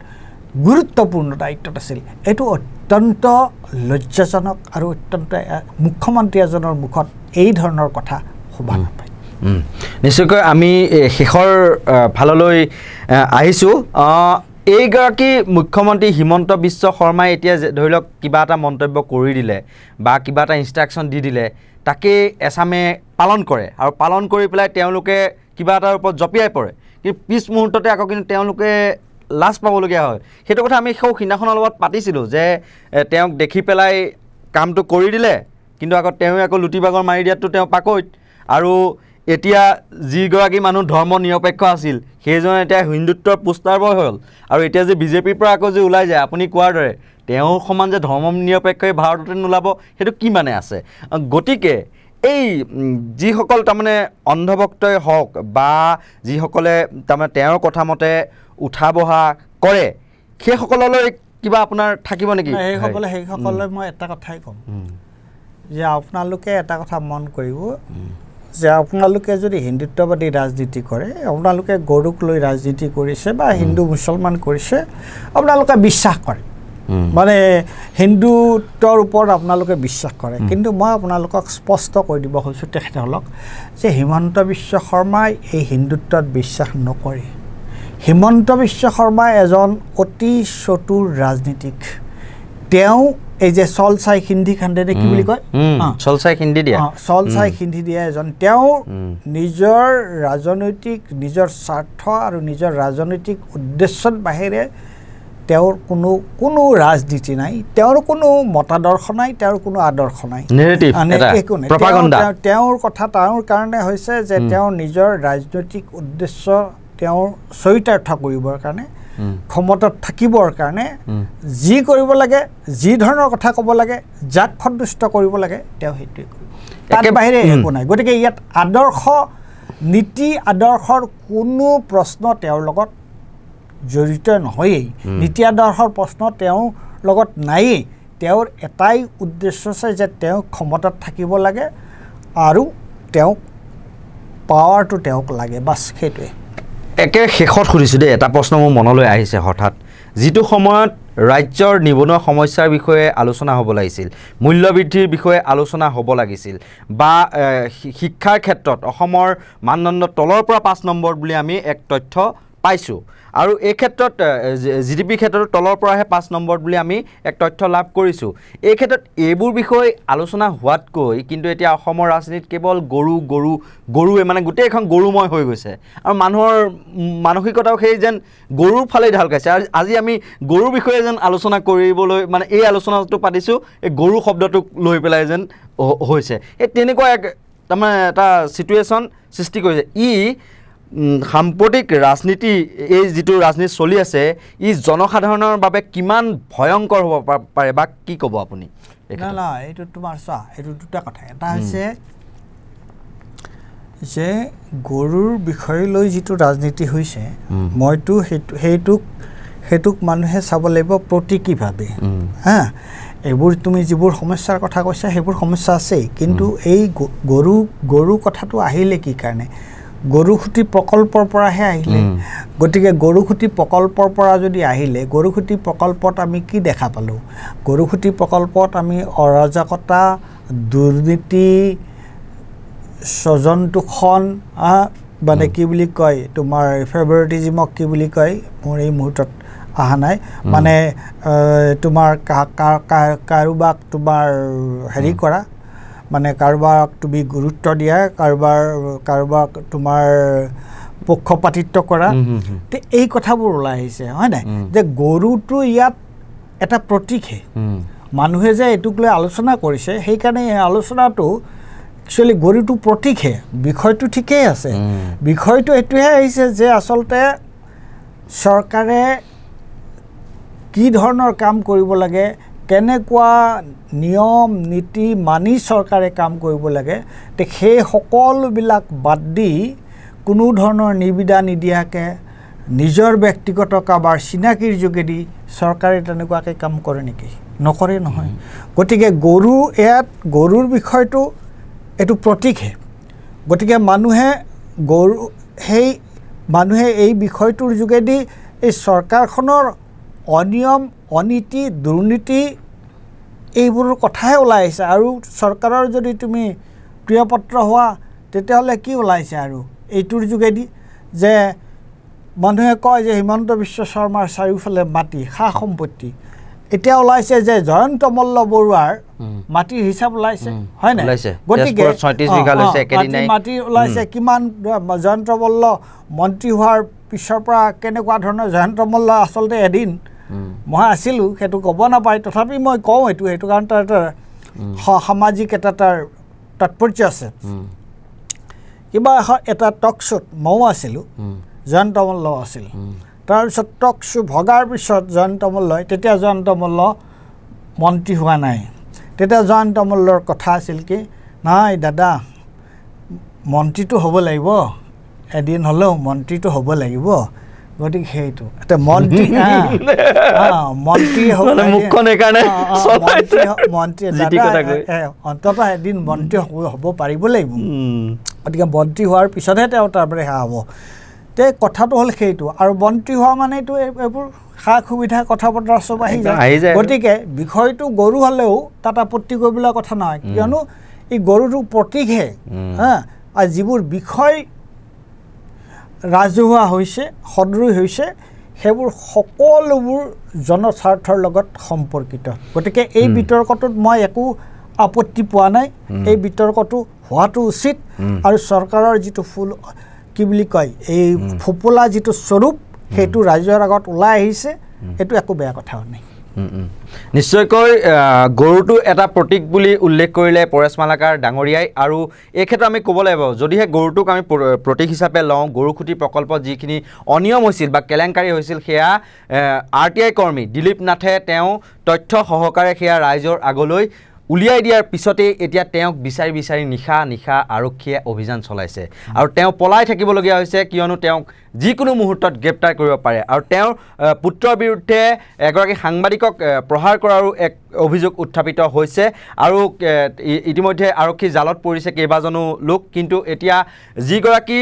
গুৰুত্বপূৰ্ণ দায়িত্বত আছিল। এইটো অত্যন্ত লজ্জাজনক আৰু অত্যন্ত মুখ্যমন্ত্ৰী এজনৰ মুখত এই ধৰণৰ কথা শোভা নাপায়। নিশ্চয়কৈ আমি শেষৰ ফাললৈ আহিছোঁ। এইগৰাকী মুখ্যমন্ত্ৰী হিমন্ত বিশ্ব শৰ্মাই এতিয়া ধৰি লওক কিবা এটা মন্তব্য কৰি দিলে বা কিবা এটা ইনষ্ট্ৰাকশ্যন দি দিলে, তাকে এছামে পালন কৰে, আৰু পালন কৰি পেলাই তেওঁলোকে কিবা এটাৰ ওপৰত জঁপিয়াই পৰে, কিন্তু পিছ মুহূৰ্ততে আকৌ কিন্তু তেওঁলোকে লাজ পাবলগীয়া হয়। সেইটো কথা আমি সিদিনাখনৰ লগত পাতিছিলোঁ যে তেওঁক দেখি পেলাই কামটো কৰি দিলে, কিন্তু আকৌ তেওঁ আকৌ লুটি বাগৰ মাৰি দিয়াটো তেওঁ পাকৈত। আৰু এতিয়া যিগৰাকী মানুহ ধৰ্ম নিৰপেক্ষ আছিল সেইজন এতিয়া হিন্দুত্বৰ পোষ্টাৰ বয় হ'ল, আৰু এতিয়া যে বিজেপিৰ পৰা আকৌ যে ওলাই যায়, আপুনি কোৱাৰ দৰে তেওঁৰ সমান যে ধৰ্ম নিৰপেক্ষই ভাৰততে নোলাব, সেইটো কি মানে আছে? গতিকে এই যিসকল তাৰমানে অন্ধভক্তই হওক বা যিসকলে তাৰমানে তেওঁৰ কথা মতে উঠা বহা কৰে, সেইসকললৈ কিবা আপোনাৰ থাকিব নেকি? সেইসকলে মই এটা কথাই ক'ম যে আপোনালোকে এটা কথা মন কৰিব যে আপোনালোকে যদি হিন্দুত্ববাদী ৰাজনীতি কৰে, আপোনালোকে গৰুক লৈ ৰাজনীতি কৰিছে বা হিন্দু মুছলমান কৰিছে, আপোনালোকে বিশ্বাস কৰে, মানে হিন্দুত্বৰ ওপৰত আপোনালোকে বিশ্বাস কৰে। কিন্তু মই আপোনালোকক স্পষ্ট কৰি দিব খুজিছোঁ তেখেতসকলক যে হিমন্ত বিশ্ব শৰ্মাই এই হিন্দুত্বত বিশ্বাস নকৰে। হিমন্ত বিশ্ব শৰ্মা এজন অতি চতুৰ ৰাজনীতিক। তেওঁ এই যে চল চাই সিন্ধি খান্দে কি বুলি কয়, চল চাই সিন্ধি দিয়া এজন। তেওঁ নিজৰ ৰাজনৈতিক, নিজৰ স্বাৰ্থ আৰু নিজৰ ৰাজনৈতিক উদ্দেশ্যৰ বাহিৰে তেওঁৰ কোনো ৰাজনীতি নাই, তেওঁৰ কোনো মতাদৰ্শ নাই, তেওঁৰ কোনো আদৰ্শ নাই, একো নাই। তেওঁৰ কথা তেওঁৰ কাৰণে হৈছে যে তেওঁৰ নিজৰ ৰাজনৈতিক উদ্দেশ্য তেওঁৰ চৰিতাৰ্থ কৰিবৰ কাৰণে, ক্ষমতাত থাকিবৰ কাৰণে যি কৰিব লাগে, যি ধৰণৰ কথা ক'ব লাগে, যাক সন্তুষ্ট কৰিব লাগে, তেওঁ সেইটোৱে কৰিব, তাৰ বাহিৰে একো নাই। গতিকে ইয়াত আদৰ্শ, নীতি আদৰ্শৰ কোনো প্ৰশ্ন তেওঁৰ লগত জড়িত নহয়েই, নীতি আদৰ্শৰ প্ৰশ্ন তেওঁৰ লগত নায়েই। তেওঁৰ এটাই উদ্দেশ্য আছে যে তেওঁ ক্ষমতাত থাকিব লাগে আৰু তেওঁক পাৱাৰটো তেওঁক লাগে, বাছ সেইটোৱে। একে শেষত সুধিছোঁ দেই, এটা প্ৰশ্ন মোৰ মনলৈ আহিছে হঠাৎ। যিটো সময়ত ৰাজ্যৰ নিবনুৱা সমস্যাৰ বিষয়ে আলোচনা হ'ব লাগিছিল, মূল্যবৃদ্ধিৰ বিষয়ে আলোচনা হ'ব লাগিছিল, বা শিক্ষাৰ ক্ষেত্ৰত অসমৰ মানদণ্ড তলৰ পৰা 5 নম্বৰ বুলি আমি এক তথ্য পাইছোঁ, আৰু এই ক্ষেত্ৰত GDP ক্ষেত্ৰত তলৰ পৰাহে 5 নম্বৰ বুলি আমি এক তথ্য লাভ কৰিছোঁ। এই ক্ষেত্ৰত এইবোৰ বিষয় আলোচনা হোৱাতকৈ কিন্তু এতিয়া অসমৰ ৰাজনীতিত কেৱল গৰুৱে মানে গোটেইখন গৰুময় হৈ গৈছে, আৰু মানুহৰ মানসিকতাও সেই যেন গৰুৰ ফালেই ঢাল খাইছে। আৰু আজি আমি গৰুৰ বিষয়ে যেন আলোচনা কৰিবলৈ, মানে এই আলোচনাটো পাতিছোঁ এই গৰু শব্দটোক লৈ পেলাই যেন হৈছে। এই তেনেকুৱা এক তাৰমানে এটা চিটুৱেশ্যন সৃষ্টি কৰিছে। সাম্প্ৰতিক ৰাজনীতি, এই যিটো ৰাজনীতি চলি আছে, ই জনসাধাৰণৰ বাবে কিমান ভয়ংকৰ হ'ব পাৰে বা কি ক'ব আপুনি? এইটো তোমাৰ চোৱা, এইটো দুটা কথা। এটা হৈছে যে গৰুৰ বিষয় লৈ যিটো ৰাজনীতি হৈছে, মইতো সেইটোক মানুহে চাব লাগিব প্ৰতীকীভাৱে। এইবোৰ তুমি যিবোৰ সমস্যাৰ কথা কৈছা সেইবোৰ সমস্যা আছেই, কিন্তু এই গৰু কথাটো আহিলে কি কাৰণে? গৰুখুটি প্ৰকল্পৰ পৰাহে আহিলে। গতিকে গৰুখুটি প্ৰকল্পৰ পৰা যদি আহিলে, গৰুখুটি প্ৰকল্পত আমি কি দেখা পালোঁ? গৰুখুটি প্ৰকল্পত আমি অৰাজকতা, দুৰ্নীতি, স্বজন তোষণ, মানে কি বুলি কয় তোমাৰ ফেভাৰিটিজিমক কি বুলি কয়, মোৰ এই মুহূৰ্তত অহা নাই, মানে তোমাৰ কাৰোবাক তোমাৰ হেৰি কৰা, মানে কাৰোবাক তুমি গুৰুত্ব দিয়া, কাৰোবাক তোমাৰ পক্ষপাতিত্ব কৰা তে এই কথাবোৰ ওলাই আহিছে হয় নাই যে গৰুটো ইয়াত এটা প্ৰতীকহে মানুহে যে এইটোক লৈ আলোচনা কৰিছে সেইকাৰণে এই আলোচনাটো একচুৱেলি গৰুটো প্ৰতীকহে বিষয়টো ঠিকেই আছে বিষয়টো এইটোহে আহিছে যে আচলতে চৰকাৰে কি ধৰণৰ কাম কৰিব লাগে কেনেকুৱা নিয়ম নীতি মানি চৰকাৰে কাম কৰিব লাগে তে সেই সকলোবিলাক বাদ দি কোনো ধৰণৰ নিবিদা নিদিয়াকৈ নিজৰ ব্যক্তিগত কাবাৰ চিনাকিৰ যোগেদি চৰকাৰে তেনেকুৱাকৈ কাম কৰে নেকি নকৰে নহয় গতিকে গৰু ইয়াত গৰুৰ বিষয়টো এইটো প্ৰতীকহে গতিকে মানুহে এই বিষয়টোৰ যোগেদি এই চৰকাৰখনৰ অনিয়ম অনীতি দুৰ্নীতি এইবোৰৰ কথাহে ওলাই আহিছে আৰু চৰকাৰৰ যদি তুমি প্ৰিয়পত্ৰ হোৱা তেতিয়াহ'লে কি ওলাইছে আৰু এইটোৰ যোগেদি যে মানুহে কয় যে হিমন্ত বিশ্ব শৰ্মাৰ চাৰিওফালে মাটি সা সম্পত্তি এতিয়া ওলাইছে যে জয়ন্ত মল্ল বৰুৱাৰ মাটিৰ হিচাপ ওলাইছে হয় নাই গতিকে মাটি ওলাইছে কিমান জয়ন্ত মল্ল মন্ত্ৰী হোৱাৰ পিছৰ পৰা কেনেকুৱা ধৰণৰ জয়ন্ত মল্ল আচলতে এদিন মই আছিলোঁ সেইটো ক'ব নাপায় তথাপি মই কওঁ সেইটো কাৰণ তাৰ এটা সামাজিক এটা তাৰ তাৎপৰ্য আছে কিবা এটা টক শ্ব'ত ময়ো আছিলোঁ জয়ন্ত মল্ল আছিল তাৰপিছত টক শ্ব' ভগাৰ পিছত জয়ন্ত মল্লই তেতিয়া জয়ন্ত মল্ল মন্ত্ৰী হোৱা নাই তেতিয়া জয়ন্ত মল্লৰ কথা আছিল কি নাই দাদা মন্ত্ৰীটো হ'ব লাগিব এদিন হ'লেও মন্ত্ৰীটো হ'ব লাগিব গতিকে সেইটো এটা মন্ত্ৰী অন্ততঃ এদিন মন্ত্ৰী হ'ব পাৰিব লাগিব গতিকে মন্ত্ৰী হোৱাৰ পিছতহে তেওঁ তাৰপৰা সেয়া হ'ব তে কথাটো হ'ল সেইটো আৰু মন্ত্ৰী হোৱা মানেতো এইবোৰ সা সুবিধা কথা বতৰা চব আহি যায় গতিকে বিষয়টো গৰু হ'লেও তাত আপত্তি কৰিবলৈ কথা নহয় কিয়নো এই গৰুটো প্ৰতীকহে আৰু যিবোৰ বিষয় ৰাজহুৱা হৈছে সদৰী হৈছে সেইবোৰ সকলোবোৰ জনস্বাৰ্থৰ লগত সম্পৰ্কিত গতিকে এই বিতৰ্কটোত মই একো আপত্তি পোৱা নাই এই বিতৰ্কটো হোৱাটো উচিত আৰু চৰকাৰৰ যিটো ফুল কি বুলি কয় এই ফোপোলা যিটো স্বৰূপ সেইটো ৰাইজৰ আগত ওলাই আহিছে এইটো একো বেয়া কথাও নাই নিশ্চয়কৈ গৰুটো এটা প্ৰতীক বুলি উল্লেখ কৰিলে পৰেশ মালাকাৰ ডাঙৰীয়াই আৰু এই ক্ষেত্ৰত আমি ক'ব লাগিব যদিহে গৰুটোক আমি প্ৰতীক হিচাপে লওঁ গৰুখুঁটি প্ৰকল্পত যিখিনি অনিয়ম হৈছিল বা কেলেংকাৰী হৈছিল সেয়া RTI কৰ্মী দিলীপ নাথে তেওঁ তথ্য সহকাৰে সেয়া ৰাইজৰ আগলৈ উলিয়াই দিয়াৰ পিছতেই এতিয়া তেওঁক বিচাৰি বিচাৰি নিশা নিশা আৰক্ষীয়ে অভিযান চলাইছে আৰু তেওঁ পলাই থাকিবলগীয়া হৈছে কিয়নো তেওঁক যিকোনো মুহূৰ্তত গ্ৰেপ্তাৰ কৰিব পাৰে আৰু তেওঁৰ পুত্ৰৰ বিৰুদ্ধে এগৰাকী সাংবাদিকক প্ৰহাৰ কৰাৰো এক অভিযোগ উত্থাপিত হৈছে আৰু ইতিমধ্যে আৰক্ষী জালত পৰিছে কেইবাজনো লোক কিন্তু এতিয়া যিগৰাকী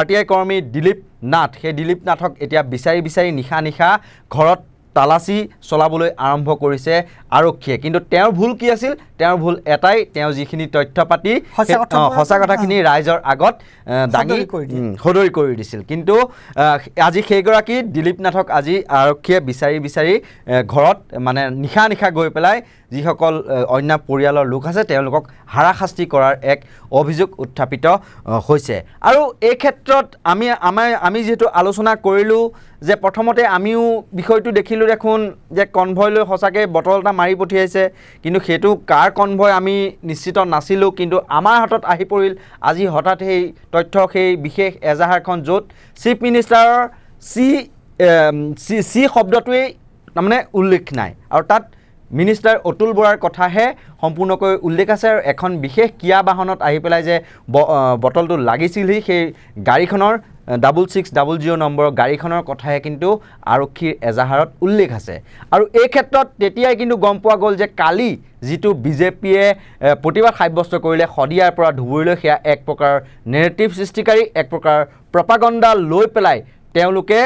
RTI কৰ্মী দিলীপ নাথ সেই দিলীপ নাথক এতিয়া বিচাৰি বিচাৰি নিশা নিশা ঘৰত তালাচী চলাবলৈ আৰম্ভ কৰিছে আৰক্ষীয়ে কিন্তু তেওঁৰ ভুল কি আছিল তেওঁৰ ভুল এটাই তেওঁ যিখিনি তথ্য পাতি সঁচা কথাখিনি ৰাইজৰ আগত দাঙি সদৰি কৰি দিছিল কিন্তু আজি সেইগৰাকী দিলীপ নাথক আজি আৰক্ষীয়ে বিচাৰি বিচাৰি ঘৰত মানে নিশা নিশা গৈ পেলাই যিসকল অন্য পৰিয়ালৰ লোক আছে তেওঁলোকক হাৰাশাস্তি কৰাৰ এক অভিযোগ উত্থাপিত হৈছে আৰু এই ক্ষেত্ৰত আমি যেহেতু আলোচনা কৰিলোঁ যে প্ৰথমতে আমিও বিষয়টো দেখিলোঁ দেখোন যে কনভয়লৈ সঁচাকৈ বটল এটা মাৰি পঠিয়াইছে কিন্তু সেইটো কাৰ কনভয় আমি নিশ্চিত নাছিলোঁ কিন্তু আমাৰ হাতত আহি পৰিল আজি হঠাৎ সেই তথ্য সেই বিশেষ এজাহাৰখন য'ত চিফ মিনিষ্টাৰৰ চি শব্দটোৱেই তাৰমানে উল্লেখ নাই আৰু তাত মিনিষ্টাৰ অতুল বৰাৰ কথাহে সম্পূৰ্ণকৈ উল্লেখ আছে আৰু এখন বিশেষ কিয়া বাহনত আহি পেলাই যে বটলটো লাগিছিলহি সেই গাড়ীখনৰ 6600 নম্বৰৰ গাড়ীখনৰ কথাহে কিন্তু আৰক্ষীৰ এজাহাৰত উল্লেখ আছে আৰু এই ক্ষেত্ৰত তেতিয়াই কিন্তু গম পোৱা গ'ল যে কালি যিটো বিজেপিয়ে প্ৰতিবাদ সাব্যস্ত কৰিলে শদিয়াৰ পৰা ধুবুৰীলৈ সেয়া এক প্ৰকাৰ নেৰেটিভ সৃষ্টিকাৰী এক প্ৰকাৰ প্ৰপাগণ্ডা লৈ পেলাই তেওঁলোকে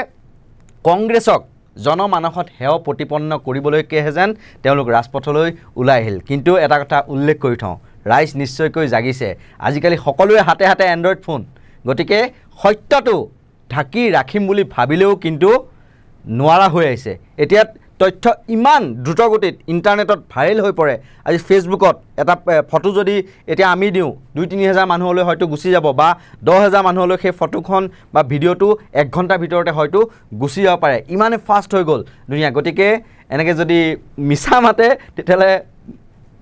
কংগ্ৰেছক জনমানসত হেয় প্ৰতিপন্ন কৰিবলৈকেহে যেন তেওঁলোক ৰাজপথলৈ ওলাই আহিল কিন্তু এটা কথা উল্লেখ কৰি থওঁ ৰাইজ নিশ্চয়কৈ জাগিছে আজিকালি সকলোৰে হাতে হাতে এণ্ড্ৰইড ফোন গতিকে সত্যটো ঢাকি ৰাখিম বুলি ভাবিলেও কিন্তু নোৱাৰা হৈ আহিছে এতিয়া তথ্য ইমান দ্ৰুতগতিত ইণ্টাৰনেটত ভাইৰেল হৈ পৰে আজি ফেচবুকত এটা ফটো যদি এতিয়া আমি দিওঁ 2-3 হাজাৰ মানুহলৈ হয়তো গুচি যাব বা 10 হাজাৰ মানুহলৈ সেই ফটোখন বা ভিডিঅ'টো 1 ঘণ্টাৰ ভিতৰতে হয়তো গুচি যাব পাৰে ইমানে ফাষ্ট হৈ গ'ল দুনিয়া গতিকে এনেকৈ যদি মিছা মাতে তেতিয়াহ'লে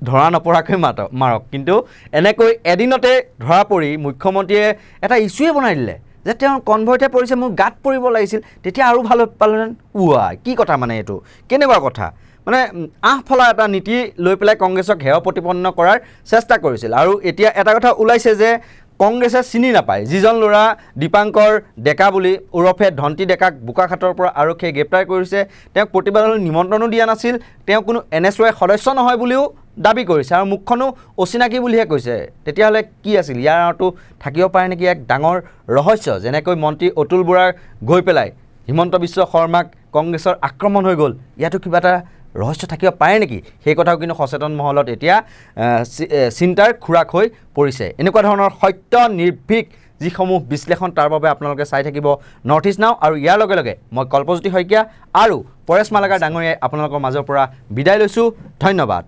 ধৰা নপৰাকৈ মাৰক কিন্তু এনেকৈ এদিনতে ধৰা পৰি মুখ্যমন্ত্ৰীয়ে এটা ইছ্যুৱে বনাই দিলে যে তেওঁৰ কনভয়তে পৰিছে মোৰ গাত পৰিব লাগিছিল তেতিয়া আৰু ভাল পালেন কি কথা মানে এইটো কেনেকুৱা কথা মানে আহফলা এটা নীতি লৈ পেলাই কংগ্ৰেছক হেয় প্ৰতিপন্ন কৰাৰ চেষ্টা কৰিছিল আৰু এতিয়া এটা কথা ওলাইছে যে কংগ্ৰেছে চিনি নাপায় যিজন ল'ৰা দীপাংকৰ ডেকা বুলি ওৰফে ধন্তি ডেকাক বোকাখাটৰ পৰা আৰক্ষীয়ে গ্ৰেপ্তাৰ কৰিছে তেওঁক প্ৰতিবাদলৈ নিমন্ত্ৰণো দিয়া নাছিল তেওঁ কোনো NSY সদস্য নহয় বুলিও দাবী কৰিছে আৰু মুখখনো অচিনাকি বুলিহে কৈছে তেতিয়াহ'লে কি আছিল ইয়াৰ আঁৰতো থাকিব পাৰে নেকি এক ডাঙৰ ৰহস্য যেনেকৈ মন্ত্ৰী অতুল বৰাৰ গৈ পেলাই হিমন্ত বিশ্ব শৰ্মাক কংগ্ৰেছৰ আক্ৰমণ হৈ গ'ল ইয়াতো কিবা এটা ৰহস্য থাকিব পাৰে নেকি সেই কথাও কিন্তু সচেতন মহলত এতিয়া চিন্তাৰ খুৰাক হৈ পৰিছে এনেকুৱা ধৰণৰ সত্য নিৰ্ভীক যিসমূহ বিশ্লেষণ তাৰ বাবে আপোনালোকে চাই থাকিব নৰ্থ ইষ্ট নাও আৰু ইয়াৰ লগে লগে মই কল্পজ্যোতি শইকীয়া আৰু পৰেশ মালাকাৰ ডাঙৰীয়াই আপোনালোকৰ মাজৰ পৰা বিদায় লৈছোঁ ধন্যবাদ